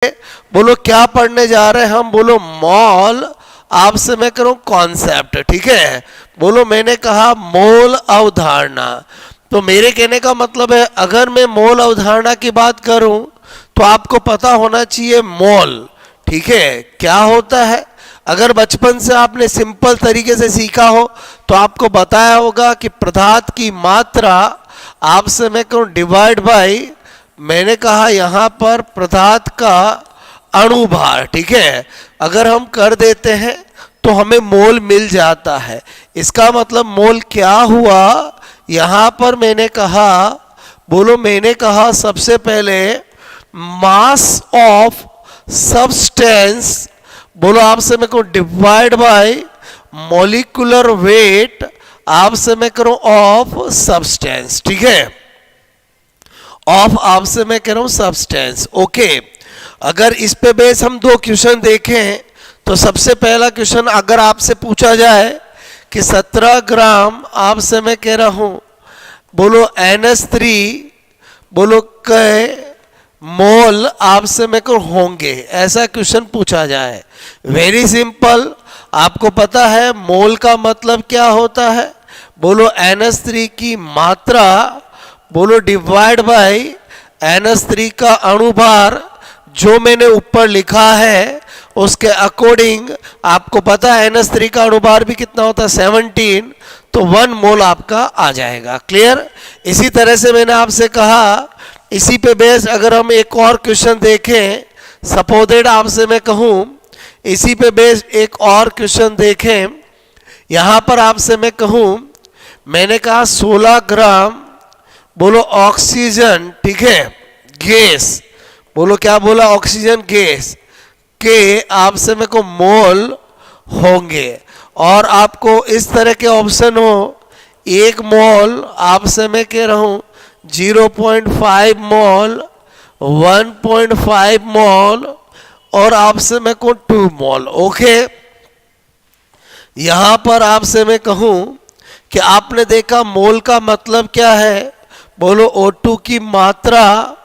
बोलो क्या पढ़ने जा रहे हैं हम? बोलो मॉल, आपसे मैं करूं कॉन्सेप्ट, ठीक है। बोलो मैंने कहा मोल अवधारणा, तो मेरे कहने का मतलब है अगर मैं मोल अवधारणा की बात करूं तो आपको पता होना चाहिए मोल, ठीक है, क्या होता है। अगर बचपन से आपने सिंपल तरीके से सीखा हो तो आपको बताया होगा कि पदार्थ की मात्रा आपसे मैं कहूं डिवाइड बाय, मैंने कहा यहां पर पदार्थ का अणुभार, ठीक है। अगर हम कर देते हैं तो हमें मोल मिल जाता है। इसका मतलब मोल क्या हुआ, यहां पर मैंने कहा, बोलो मैंने कहा सबसे पहले मास ऑफ सब्सटेंस, बोलो आपसे मैं कहूं डिवाइड बाय मॉलिक्यूलर वेट, आपसे मैं करूं ऑफ सब्सटेंस, ठीक है। ऑफ आपसे मैं कह रहा हूं सब्सटेंस, ओके। अगर इस पे बेस हम दो क्वेश्चन देखें तो सबसे पहला क्वेश्चन अगर आपसे पूछा जाए कि 17 ग्राम आपसे मैं कह रहा हूं, बोलो NH3, बोलो कै मोल आपसे मैं को होंगे, ऐसा क्वेश्चन पूछा जाए। वेरी सिंपल, आपको पता है मोल का मतलब क्या होता है, बोलो NH3 की मात्रा, बोलो डिवाइड बाय NH3 का अणुभार, जो मैंने ऊपर लिखा है उसके अकॉर्डिंग आपको पता है NH3 का अणुभार भी कितना होता है 17, तो 1 मोल आपका आ जाएगा। क्लियर। इसी तरह से मैंने आपसे कहा, इसी पे बेस अगर हम एक और क्वेश्चन देखें, सपोजेड आपसे मैं कहूं इसी पे बेस एक और क्वेश्चन देखें, यहां पर आपसे मैं कहूं, मैंने कहा 16 ग्राम, बोलो ऑक्सीजन, ठीक है, गैस, बोलो क्या बोला, ऑक्सीजन गैस के आपसे मेरे को मोल होंगे। और आपको इस तरह के ऑप्शन हो, 1 मोल आपसे मैं कह रहा हूं 0.5 मोल, 1.5 मोल और आपसे मैं कहूं 2 मोल, ओके। यहां पर आपसे मैं कहूं कि आपने देखा मोल का मतलब क्या है, बोलो O2 की मात्रा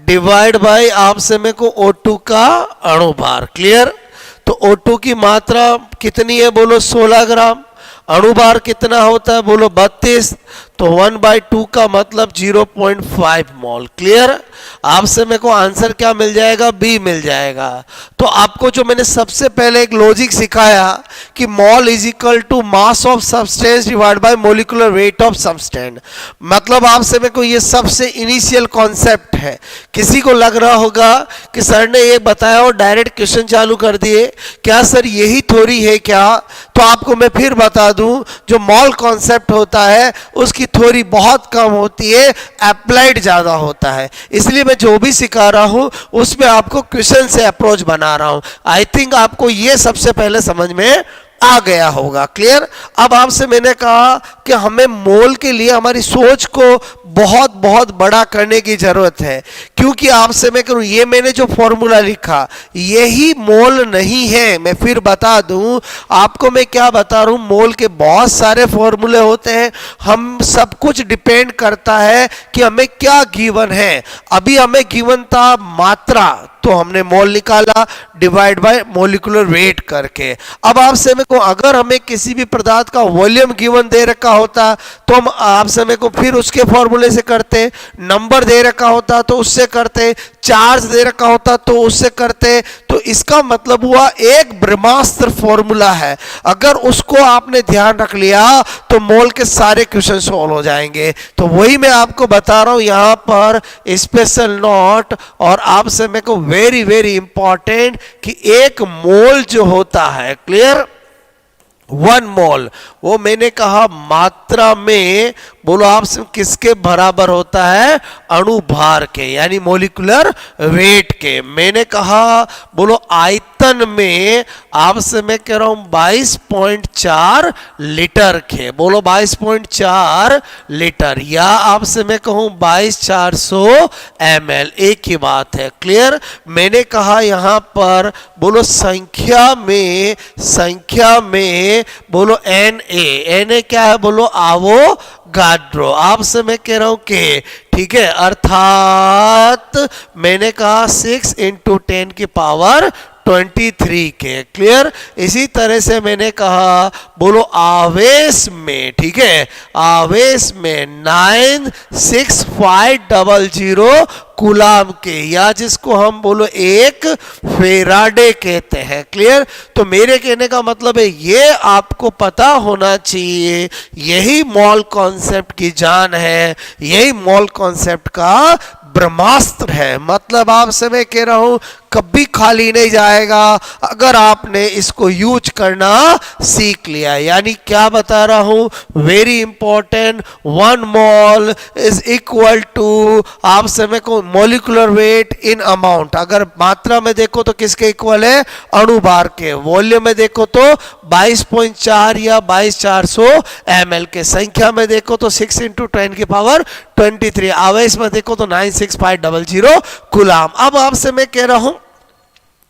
डिवाइड बाय आपसे मेरे को O2 का अणुभार। क्लियर। तो O2 की मात्रा कितनी है, बोलो 16 ग्राम, अणुभार कितना होता है, बोलो 32, तो 1/2 का मतलब 0.5 मोल। क्लियर। आपसे मेरे को आंसर क्या मिल जाएगा, बी मिल जाएगा। तो आपको जो मैंने सबसे पहले एक लॉजिक सिखाया कि mole is equal to mass of substance divide by molecular weight of substance, मतलब आपसे मेरे को ये सबसे इनिशियल कॉन्सेप्ट है। किसी को लग रहा होगा कि सर ने ये बताया और डायरेक्ट क्वेश्चन चालू कर दिए, क्या सर यही थ्योरी है क्या? तो आपको मैं फिर बता दूं, जो मॉल कॉन्सेप्ट होता है उसकी थ्योरी बहुत कम होती है, अप्लाइड ज्यादा होता है। इसलिए मैं जो भी सिखा रहा हूं उसमें आपको क्वेश्चन से अप्रोच बना रहा हूं। आई थिंक आपको ये सबसे पहले समझ में आ गया होगा। क्लियर। अब आपसे मैंने कहा कि हमें मोल के लिए हमारी सोच को बहुत बहुत बड़ा करने की जरूरत है, क्योंकि आपसे मैं करूं ये मैंने जो फॉर्मूला लिखा यही मोल नहीं है। मैं फिर बता दूं आपको, मैं क्या बता रहा हूं, मोल के बहुत सारे फॉर्मूले होते हैं, हम सब कुछ डिपेंड करता है कि हमें क्या गिवन है। अभी हमें गिवन था मात्रा, तो हमने मोल निकाला डिवाइड बाय मॉलिक्यूलर वेट करके। अब आपसे मेरे को अगर हमें किसी भी पदार्थ का वॉल्यूम गिवन दे रखा होता तो हम आपसे मेरे को फिर उसके फॉर्मूले से करते, नंबर दे रखा होता तो उससे करते, चार्ज दे रखा होता तो उससे करते। तो इसका मतलब हुआ एक ब्रह्मास्त्र फॉर्मूला है, अगर उसको आपने ध्यान रख लिया तो मोल के सारे क्वेश्चन सॉल्व हो जाएंगे। तो वही मैं आपको बता रहा हूं यहां पर स्पेशल नोट, और आपसे मेरे को वेरी वेरी इंपॉर्टेंट कि एक मोल जो होता है, क्लियर, 1 मोल, वो मैंने कहा मात्रा में, बोलो आपसे किसके बराबर होता है, अणुभार के, यानी मॉलिक्यूलर वेट के। मैंने कहा बोलो आयतन में आपसे मैं कह रहा हूं 22.4 लीटर के, बोलो 22.4 लीटर, या आपसे मैं कहूं 22,400 ml, एक ही बात है। क्लियर। मैंने कहा यहां पर बोलो संख्या में बोलो Na क्या है, बोलो आवो गाड्रो। आपसे मैं कह रहा हूं कि ठीक है, अर्थात मैंने कहा 6 × 10⁻23 के। क्लियर। इसी तरह से मैंने कहा बोलो आवेश में, ठीक है, आवेश में 96500 कूलाम के, या जिसको हम बोलो एक फेराडे कहते हैं। क्लियर। तो मेरे कहने का मतलब है ये आपको पता होना चाहिए, यही मॉल कॉन्सेप्ट की जान है, यही मॉल कॉन्सेप्ट का ब्रह्मास्त्र है। मतलब आपसे मैं कह रहा हूं कभी खाली नहीं जाएगा अगर आपने इसको यूज करना सीख लिया। यानी क्या बता रहा हूं, very important, 1 mole is equal to आपसे मैं को मोलिकुलर वेट इन अमाउंट। अगर मात्रा में देखो तो किसके इक्वल है, अणुभार के। वॉल्यूम में देखो तो 22.4 या 22400 ml के। संख्या में देखो तो 6 × 10⁻23। आवेश में देखो तो 96500 कूलाम। अब आपसे मैं कह रहा हूं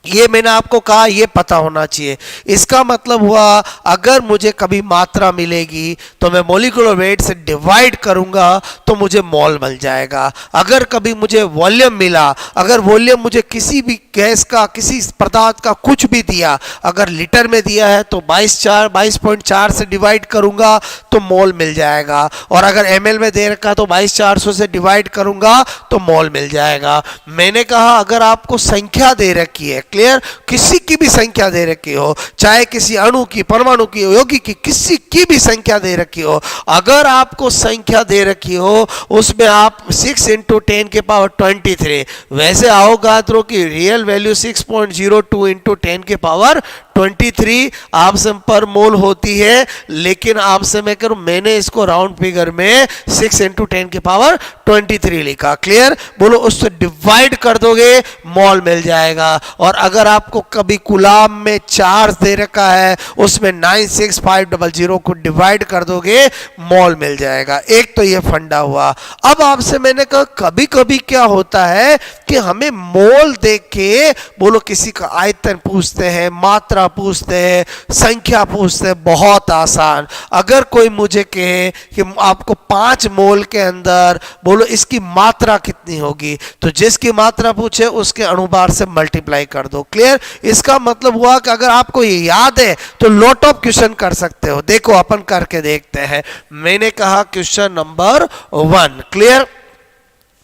ये मैंने आपको कहा ये पता होना चाहिए। इसका मतलब हुआ अगर मुझे कभी मात्रा मिलेगी तो मैं मोलिकुलर वेट से डिवाइड करूंगा तो मुझे मोल मिल जाएगा। अगर कभी मुझे वॉल्यूम मिला, अगर वॉल्यूम मुझे किसी भी गैस का, किसी पदार्थ का कुछ भी दिया, अगर लीटर में दिया है तो 22.4 से डिवाइड करूंगा तो मोल मिल जाएगा। और अगर ml में दे रखा तो 22400 से डिवाइड करूंगा तो मोल मिल जाएगा। मैंने कहा अगर आपको संख्या दे रखी है, क्लियर, किसी की भी संख्या दे रखी हो, चाहे किसी अणु की, परमाणु की, यौगिक की, किसी की भी संख्या दे रखी हो, अगर आपको संख्या दे रखी हो उसमें आप 6 × 10⁻23, वैसे अवोगाद्रो की रियल वैल्यू 6.02 × 10⁻23 आपसे पर मोल होती है। लेकिन आपसे मैं करूं मैंने इसको राउंड फिगर में 6 × 10⁻23 लिखा। क्लियर। बोलो उससे डिवाइड कर दोगे मोल मिल जाएगा। और अगर आपको कभी कूलाम में चार्ज दे रखा है उसमें 96500 को डिवाइड कर दोगे मोल मिल जाएगा। एक तो ये फंडा हुआ। अब आपसे मैंने कहा कभी कभी क्या होता है कि हमें मोल देख के बोलो किसी का आयतन पूछते हैं, मात्रा पूछते हैं, संख्या पूछते हैं। बहुत आसान। अगर कोई मुझे कहे कि आपको 5 मोल के अंदर बोलो इसकी मात्रा कितनी होगी, तो जिसकी मात्रा पूछे उसके अणुभार से मल्टीप्लाई कर दो। क्लियर। इसका मतलब हुआ कि अगर आपको ये याद है तो लॉट ऑफ क्वेश्चन कर सकते हो। देखो अपन करके देखते हैं। मैंने कहा क्वेश्चन नंबर 1। क्लियर।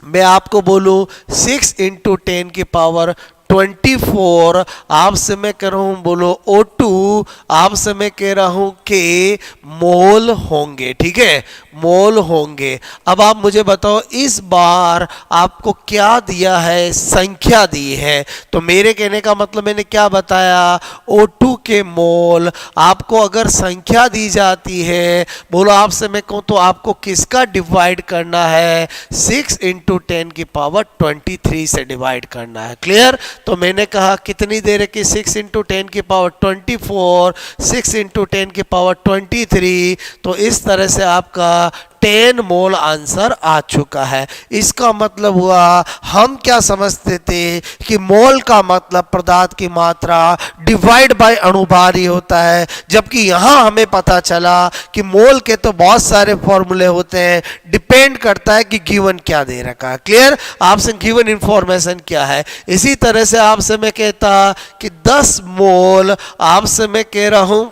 मैं आपको बोलूं 6 × 10⁻24 आपसे मैं कह रहा हूं बोलो O2 आपसे मैं कह रहा हूं कि मोल होंगे। ठीक है, मोल होंगे। अब आप मुझे बताओ इस बार आपको क्या दिया है, संख्या दी है। तो मेरे कहने का मतलब मैंने क्या बताया, O2 के मोल। आपको अगर संख्या दी जाती है बोलो आपसे मैं कहूं तो आपको किसका डिवाइड करना है, 6 × 10⁻23 से डिवाइड करना है। क्लियर। तो मैंने कहा कितनी देर है कि 6 × 10⁻24, 6 × 10⁻23। तो इस तरह से आपका 10 मोल आंसर आ चुका है। इसका मतलब हुआ हम क्या समझते थे कि मोल का मतलब पदार्थ की मात्रा डिवाइड बाय अणुभार ही होता है, जबकि यहां हमें पता चला कि मोल के तो बहुत सारे फॉर्मूले होते हैं, डिपेंड करता है कि गिवन क्या दे रखा है। क्लियर। आपसे गिवन इंफॉर्मेशन क्या है। इसी तरह से आपसे मैं कहता कि 10 मोल आपसे मैं कह रहा हूं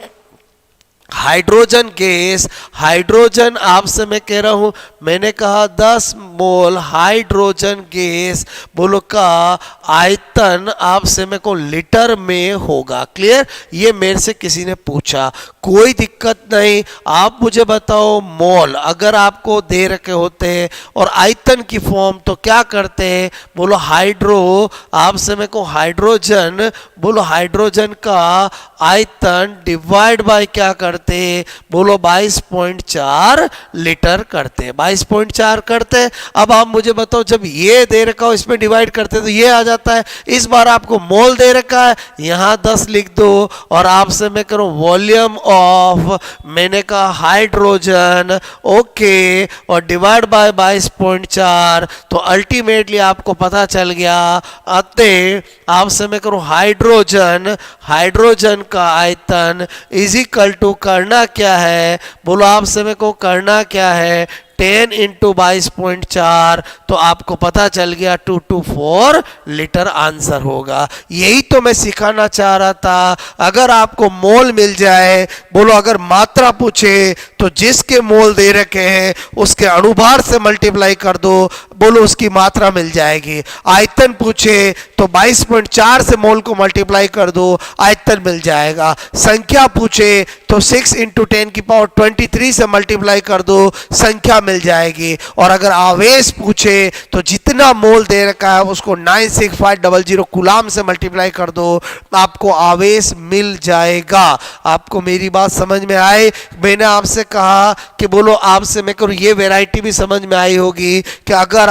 हाइड्रोजन गैस, हाइड्रोजन आपसे मैं कह रहा हूं, मैंने कहा 10 मोल हाइड्रोजन गैस बोलो का आयतन आपसे मैं को लीटर में होगा। क्लियर। ये मेरे से किसी ने पूछा, कोई दिक्कत नहीं। आप मुझे बताओ मोल अगर आपको दे रखे होते हैं और आयतन की फॉर्म तो क्या करते हैं, बोलो हाइड्रो आपसे मैं को हाइड्रोजन बोलो हाइड्रोजन का आयतन डिवाइड बाय क्या करते, बोलो 22.4 लीटर करते हैं, 22.4 करते हैं। अब आप मुझे बताओ जब ये दे रखा हो इसमें डिवाइड करते तो ये आ जाता है। इस बार आपको मोल दे रखा है, यहां 10 लिख दो और आपसे मैं करूं वॉल्यूम ऑफ मैंने कहा हाइड्रोजन, ओके, और डिवाइड बाय 22.4। तो अल्टीमेटली आपको पता चल गया अतः आपसे मैं करूं हाइड्रोजन, हाइड्रोजन का आयतन इज इक्वल टू का करना क्या है, बोलो आपसे मेरे को करना क्या है, 10 इंटू 22.4, तो आपको पता चल गया 224 लीटर आंसर होगा। यही तो मैं सिखाना चाह रहा था। अगर आपको मोल मिल जाए, बोलो अगर मात्रा पूछे तो जिसके मोल दे रखे हैं उसके अणुभार से मल्टीप्लाई कर दो, बोलो उसकी मात्रा मिल जाएगी। आयतन पूछे तो 22.4 से मोल को मल्टीप्लाई कर दो, आयतन मिल जाएगा। संख्या पूछे तो 6 इंटू 10⁻23 से मल्टीप्लाई कर दो, संख्या मिल जाएगी। और अगर आवेश पूछे तो जितना मोल दे रखा है उसको 96500 कूलाम से मल्टीप्लाई कर दो, आपको आवेश मिल जाएगा। आपको मेरी बात समझ में आए? मैंने आपसे कहा कि बोलो आपसे मैं करूँ, ये वैरायटी भी समझ में आई होगी कि अगर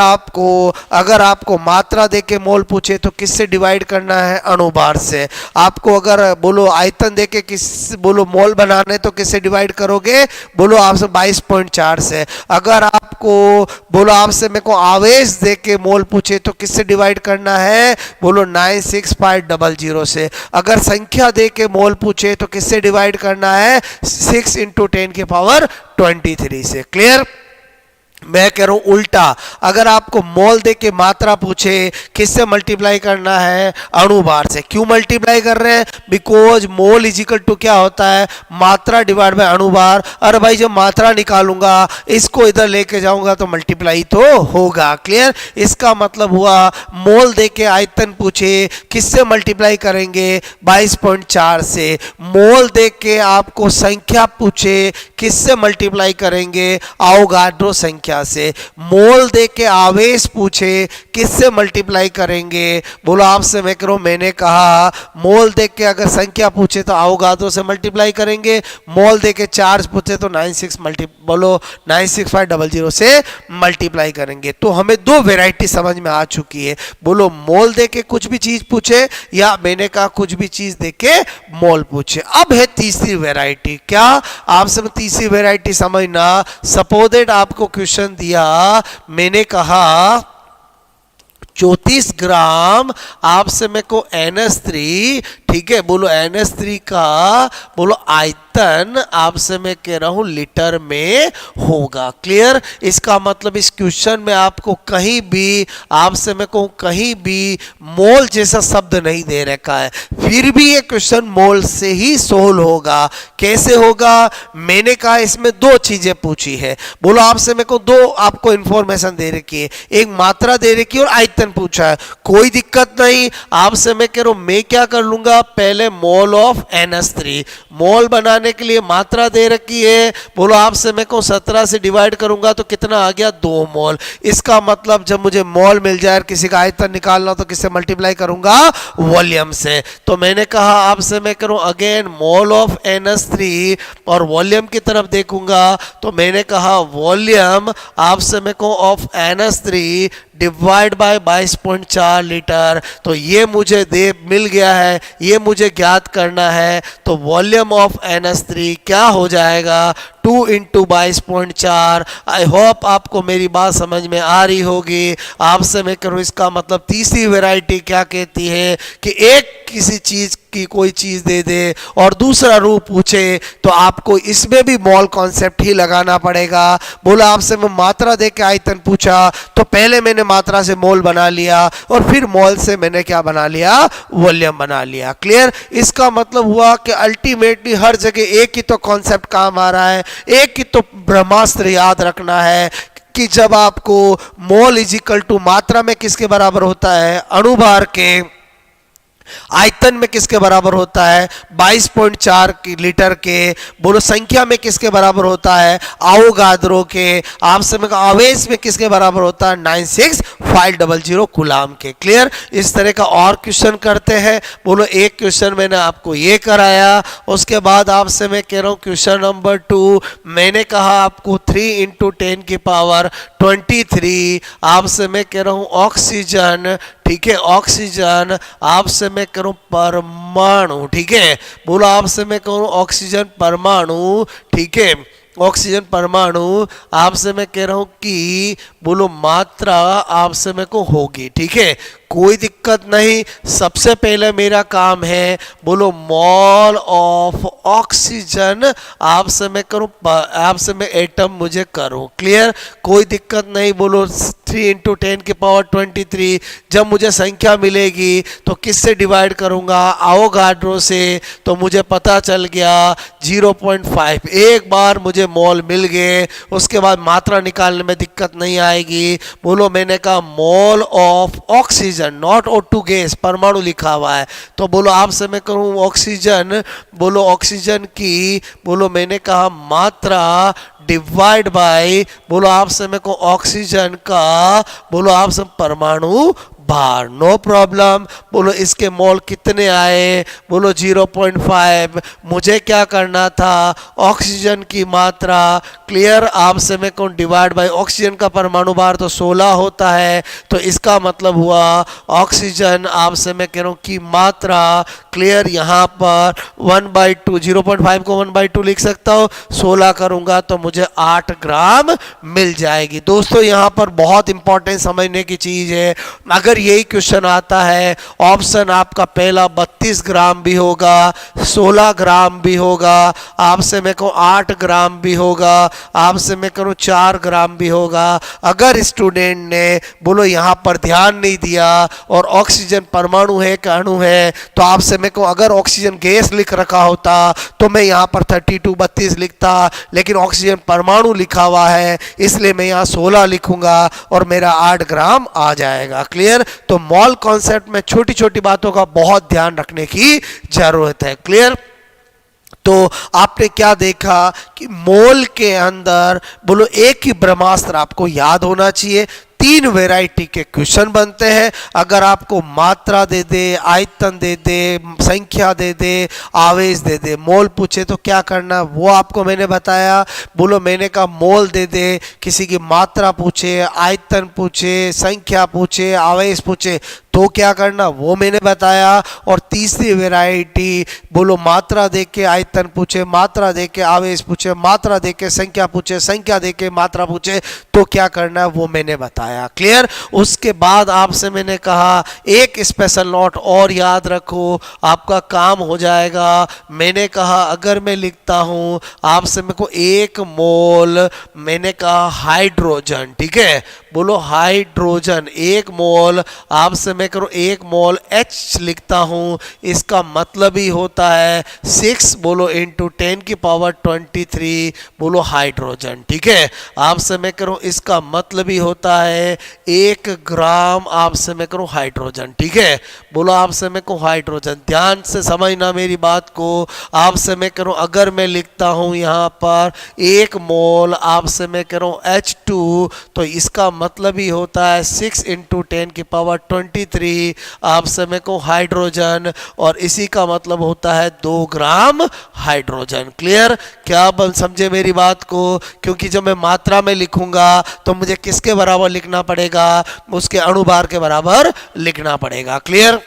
आपको मात्रा देके मोल पूछे तो किससे डिवाइड करना है, अणुभार से। आपको अगर बोलो आयतन देके बोलो मोल बनाने तो किससे डिवाइड करोगे, बोलो आपसे 22.4 से। अगर आपको बोलो आपसे मेरे को आवेश देके मोल पूछे तो किससे डिवाइड करना है, बोलो 96500 से। अगर संख्या देके मोल पूछे तो किससे डिवाइड करना है, 6 इंटू 10⁻23 से। क्लियर? मैं कह रहा हूं उल्टा, अगर आपको मोल दे के मात्रा पूछे किससे मल्टीप्लाई करना है, अणुभार से। क्यों मल्टीप्लाई कर रहे हैं, because mole is equal to क्या होता है, मात्रा डिवाइड बाय अणुभार। अरे भाई जब मात्रा निकालूंगा इसको इधर लेके जाऊंगा तो मल्टीप्लाई तो होगा। क्लियर? इसका मतलब हुआ मोल दे के आयतन पूछे किससे मल्टीप्लाई करेंगे, 22.4 से। मोल दे के आपको संख्या पूछे किससे मल्टीप्लाई करेंगे, अवोगाड्रो संख्या से। मोल दे के आवेश पूछे किससे मल्टीप्लाई करेंगे, बोलो आपसे मैं करूं, मैंने कहा मोल दे के अगर संख्या पूछे तो अवोगाड्रो से मल्टीप्लाई करेंगे, मोल दे के चार्ज पूछे तो 96500 से मल्टीप्लाई करेंगे। तो हमें दो वैरायटी समझ में आ चुकी है। बोलो मोल दे के कुछ भी चीज पूछे, या मैंने कहा कुछ भी चीज दे के मोल पूछे। अब है तीसरी वैरायटी। क्या आपसे तीसरी वैरायटी समझना, सपोज दैट आपको क्वेश्चन दिया, मैंने कहा 34 ग्राम आपसे मेरे को NH3, ठीक है, बोलो NH3 का बोलो आयतन आपसे मैं कह रहा हूं लीटर में होगा। क्लियर? इसका मतलब इस क्वेश्चन में आपको कहीं भी आपसे मैं कहूं कहीं भी मोल जैसा शब्द नहीं दे रखा है, फिर भी ये क्वेश्चन मोल से ही सोल्व होगा। कैसे होगा? मैंने कहा इसमें दो चीजें पूछी है। बोलो आपसे मेरे को दो आपको इंफॉर्मेशन दे रखी है, एक मात्रा दे रखी है और आयतन पूछा है। कोई दिक्कत नहीं, आपसे मैं कह रहा हूं मैं क्या कर लूंगा, पहले मोल ऑफ NH3, मोल बनाने के लिए मात्रा दे रखी है। बोलो आपसे मैं को 17 से डिवाइड करूंगा तो कितना आ गया, 2 मोल। इसका मतलब जब मुझे मोल मिल जाए, किसी का आयतन निकालना तो किससे मल्टीप्लाई करूंगा, वॉल्यूम से। तो मैंने कहा आपसे मैं करूं अगेन मोल ऑफ NH3 और वॉल्यूम की तरफ देखूंगा, तो मैंने कहा वॉल्यूम आपसे मैं को of NH3 divide by 22.4 litre. तो ये मुझे मिल गया है, ये मुझे ज्ञात करना है। तो वॉल्यूम ऑफ NH3 क्या हो जाएगा, 2 इंटू 22.4। आई होप आपको मेरी बात समझ में आ रही होगी। आपसे मैं करूँ, इसका मतलब तीसरी वैरायटी क्या कहती है कि एक किसी चीज की कोई चीज दे दे और दूसरा रूप पूछे तो आपको इसमें भी मोल कॉन्सेप्ट ही लगाना पड़ेगा। बोला आपसे मैं मात्रा दे के आयतन पूछा तो पहले मैंने मात्रा से मोल बना लिया और फिर मोल से मैंने क्या बना लिया, वॉल्यूम बना लिया। क्लियर? इसका मतलब हुआ कि अल्टीमेटली हर जगह एक ही तो कॉन्सेप्ट काम आ रहा है, एक ही तो ब्रह्मास्त्र याद रखना है कि जब आपको मोल इज इक्वल टू मात्रा में किसके बराबर होता है, अणुभार के, आयतन में किसके बराबर होता है, 22.4 लीटर के, बोलो संख्या में किसके बराबर होता है, अवोगाद्रो के, आपसे में आवेश में किसके बराबर होता है, 96500 कूलाम के। क्लियर? इस तरह का और क्वेश्चन करते हैं। बोलो एक क्वेश्चन मैंने आपको ये कराया, उसके बाद आपसे मैं कह रहा हूं क्वेश्चन नंबर 2, मैंने कहा आपको 3 इंटू 10 की पावर 23, आपसे मैं कह रहा हूं ऑक्सीजन, ठीक है, ऑक्सीजन आपसे मैं करूं परमाणु, ठीक है, बोलो आपसे मैं कहूं ऑक्सीजन परमाणु, ठीक है, ऑक्सीजन परमाणु आपसे मैं कह रहा हूं कि बोलो मात्रा आपसे मैं को होगी, ठीक है, कोई दिक्कत नहीं। सबसे पहले मेरा काम है बोलो मोल ऑफ ऑक्सीजन आपसे मैं करूं, आपसे मैं एटम मुझे करूं। क्लियर, कोई दिक्कत नहीं। बोलो 3 इंटू 10 की पावर 23। जब मुझे संख्या मिलेगी तो किससे डिवाइड करूंगा, आवोगाड्रो से, तो मुझे पता चल गया 0.5। एक बार मुझे मोल मिल गए, उसके बाद मात्रा निकालने में दिक्कत नहीं आएगी। बोलो मैंने कहा mole of oxygen, not O2 gas, परमाणु लिखा हुआ है, तो बोलो आपसे मैं करूं ऑक्सीजन, बोलो ऑक्सीजन की, बोलो मैंने कहा मात्रा डिवाइड बाय, बोलो आपसे मेरे को ऑक्सीजन का, बोलो आपसे परमाणु भार। No problem. बोलो इसके मोल कितने आए, बोलो 0.5। मुझे क्या करना था, ऑक्सीजन की मात्रा, क्लियर, आपसे मैं कौन डिवाइड बाय ऑक्सीजन का परमाणु भार तो 16 होता है, तो इसका मतलब हुआ ऑक्सीजन आपसे मैं कह रहा हूं की मात्रा, क्लियर, यहां पर 1/2, 0.5 को 1/2 लिख सकता हूं, 16 करूंगा तो मुझे 8 ग्राम मिल जाएगी। दोस्तों यहां पर बहुत इंपॉर्टेंट समझने की चीज है, अगर यही क्वेश्चन आता है, ऑप्शन आपका पहला 32 ग्राम भी होगा, 16 ग्राम भी होगा, आपसे मैं कहूँ 8 ग्राम भी होगा, आपसे मैं कहूँ 4 ग्राम भी होगा। अगर स्टूडेंट ने बोलो यहाँ पर ध्यान नहीं दिया और ऑक्सीजन परमाणु है कि अणु है, तो आपसे मैं कहूँ अगर ऑक्सीजन गैस लिख रखा होता तो मैं यहाँ पर 32 लिखता, लेकिन ऑक्सीजन परमाणु लिखा हुआ है इसलिए मैं यहाँ 16 लिखूंगा और मेरा 8 ग्राम आ जाएगा। क्लियर, तो मॉल कॉन्सेप्ट में छोटी छोटी बातों का बहुत ध्यान रखने की जरूरत है। क्लियर, तो आपने क्या देखा कि मोल के अंदर बोलो एक ही ब्रह्मास्त्र आपको याद होना चाहिए। 3 वैरायटी के क्वेश्चन बनते हैं, अगर आपको मात्रा दे दे, आयतन दे दे, संख्या दे दे, आवेश दे दे, मोल पूछे तो क्या करना वो आपको मैंने बताया। बोलो मैंने कहा मोल दे दे, किसी की मात्रा पूछे, आयतन पूछे, संख्या पूछे, आवेश पूछे तो क्या करना वो मैंने बताया। और तीसरी वैरायटी बोलो मात्रा दे के आयतन पूछे, मात्रा दे के आवेश पूछे, मात्रा दे के संख्या पूछे, संख्या दे के मात्रा पूछे तो क्या करना वो मैंने बताया। क्लियर, उसके बाद आपसे मैंने कहा एक स्पेशल नोट और याद रखो, आपका काम हो जाएगा। मैंने कहा अगर मैं लिखता हूं आपसे मेरे को 1 मोल, मैंने कहा हाइड्रोजन, ठीक है, बोलो हाइड्रोजन 1 मोल, आपसे मैं करूं 1 मोल H लिखता हूं, इसका मतलब ही होता है 6 बोलो इंटू 10 की पावर 23 बोलो हाइड्रोजन। ठीक है, आपसे मैं करूं इसका मतलब ही होता है 1 ग्राम, आपसे मैं करूं हाइड्रोजन। ठीक है, बोलो आपसे मैं कहूं हाइड्रोजन, ध्यान से समझना मेरी बात को। आपसे मैं करूं अगर मैं लिखता हूं यहां पर 1 मोल, आपसे मैं करूं H2, तो इसका मतलब ही होता है 6 इंटू 10 की पावर 23 आपसे मैं कहूं हाइड्रोजन, और इसी का मतलब होता है 2 ग्राम हाइड्रोजन। क्लियर, क्या आप समझे मेरी बात को? क्योंकि जब मैं मात्रा में लिखूंगा तो मुझे किसके बराबर लिखना पड़ेगा, उसके अणुभार के बराबर लिखना पड़ेगा। क्लियर,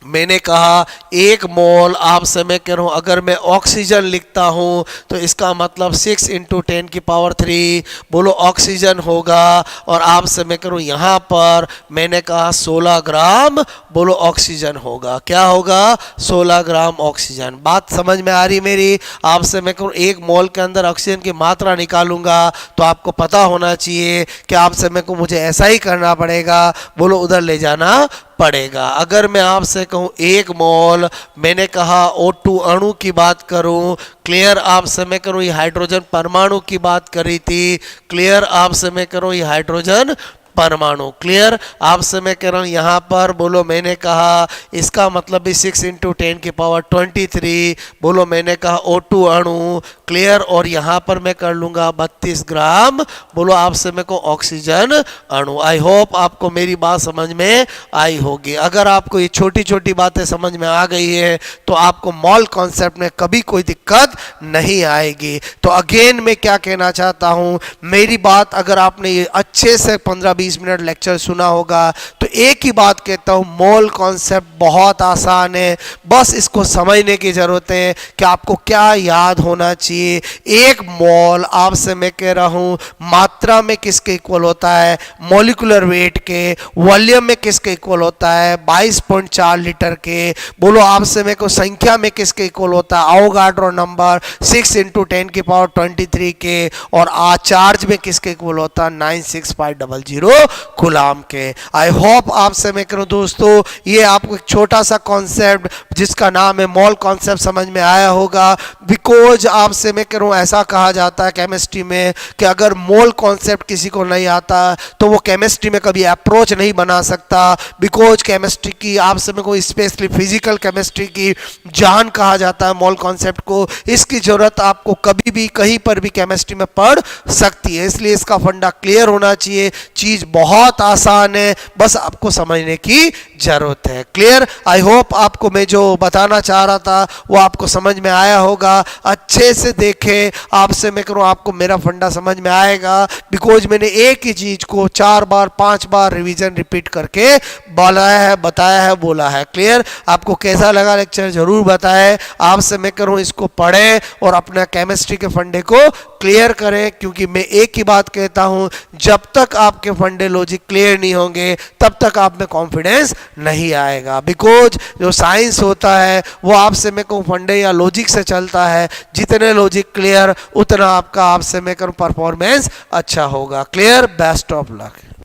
मैंने कहा 1 मोल, आपसे मैं कह रहा हूं अगर मैं ऑक्सीजन लिखता हूं तो इसका मतलब 6 इंटू 10 की पावर 3 बोलो ऑक्सीजन होगा, और आपसे मैं कह रहा हूं यहां पर मैंने कहा 16 ग्राम बोलो ऑक्सीजन होगा। क्या होगा? 16 ग्राम ऑक्सीजन। बात समझ में आ रही मेरी? आपसे मैं कहूँ 1 मोल के अंदर ऑक्सीजन की मात्रा निकालूंगा तो आपको पता होना चाहिए कि आपसे मैं कहूँ मुझे ऐसा ही करना पड़ेगा, बोलो उधर ले जाना पड़ेगा। अगर मैं आपसे कहूं 1 मोल, मैंने कहा O2 अणु की बात करूं, क्लियर, आपसे मैं करूं ये हाइड्रोजन परमाणु की बात करी थी, क्लियर, आपसे मैं करूं ये हाइड्रोजन परमाणु। क्लियर, आपसे मैं कह रहा हूं यहां पर बोलो मैंने कहा इसका मतलब भी 6 इंटू 10 की पावर 23 बोलो मैंने कहा O2 अणु। क्लियर, और यहां पर मैं कर लूंगा 32 ग्राम बोलो आपसे मैं को ऑक्सीजन अणु। आई होप आपको मेरी बात समझ में आई होगी। अगर आपको ये छोटी छोटी बातें समझ में आ गई है तो आपको मॉल कॉन्सेप्ट में कभी कोई दिक्कत नहीं आएगी। तो अगेन मैं क्या कहना चाहता हूं, मेरी बात अगर आपने ये अच्छे से 15-20 मिनट लेक्चर सुना होगा तो एक ही बात कहता हूं, मोल कॉन्सेप्ट बहुत आसान है, बस इसको समझने की जरूरत है कि आपको क्या याद होना चाहिए। एक मोल आपसे मैं कह रहा हूं मात्रा में किसके इक्वल होता है, मॉलिक्यूलर वेट के, वॉल्यूम में किसके इक्वल होता है, 22.4 लीटर के। बोलो आपसे मेरे को संख्या में किसके इक्वल होता है, अवोगाड्रो नंबर 6 × 10⁻23 के, और चार्ज में किसके इक्वल होता है, 96500 कूलाम के। आई होप आपसे मैं करूं दोस्तों ये आपको एक छोटा सा कॉन्सेप्ट जिसका नाम है मोल कॉन्सेप्ट समझ में आया होगा। बिकॉज आपसे मैं करूं ऐसा कहा जाता है केमिस्ट्री में कि अगर मोल कॉन्सेप्ट किसी को नहीं आता तो वो केमिस्ट्री में कभी अप्रोच नहीं बना सकता। बिकॉज केमिस्ट्री की आपसे मैं को स्पेशली फिजिकल केमिस्ट्री की जान कहा जाता है मोल कॉन्सेप्ट को। इसकी जरूरत आपको कभी भी कहीं पर भी केमिस्ट्री में पड़ सकती है, इसलिए इसका फंडा क्लियर होना चाहिए। चीज बहुत आसान है, बस आपको समझने की जरूरत है। क्लियर? आई होप आपको मैं जो बताना चाह रहा था वो आपको समझ में आया होगा। अच्छे से देखें, आपसे मैं करूं आपको मेरा फंडा समझ में आएगा। बिकॉज मैंने एक ही चीज को 4 बार 5 बार रिवीजन रिपीट करके बोलाया है, बताया है, बोला है। क्लियर? आपको कैसा लगा लेक्चर जरूर बताएं। आपसे मैं करूं इसको पढ़ें और अपना केमिस्ट्री के फंडे को क्लियर करें, क्योंकि मैं एक ही बात कहता हूं, जब तक आपके फंडे लॉजिक क्लियर नहीं होंगे तब तक आप में कॉन्फिडेंस नहीं आएगा। बिकॉज जो साइंस होता है वो आपसे मैं कहूँ फंडे या लॉजिक से चलता है। जितने लॉजिक क्लियर उतना आपका आपसे मैं कहूँ परफॉर्मेंस अच्छा होगा। क्लियर? Best of luck.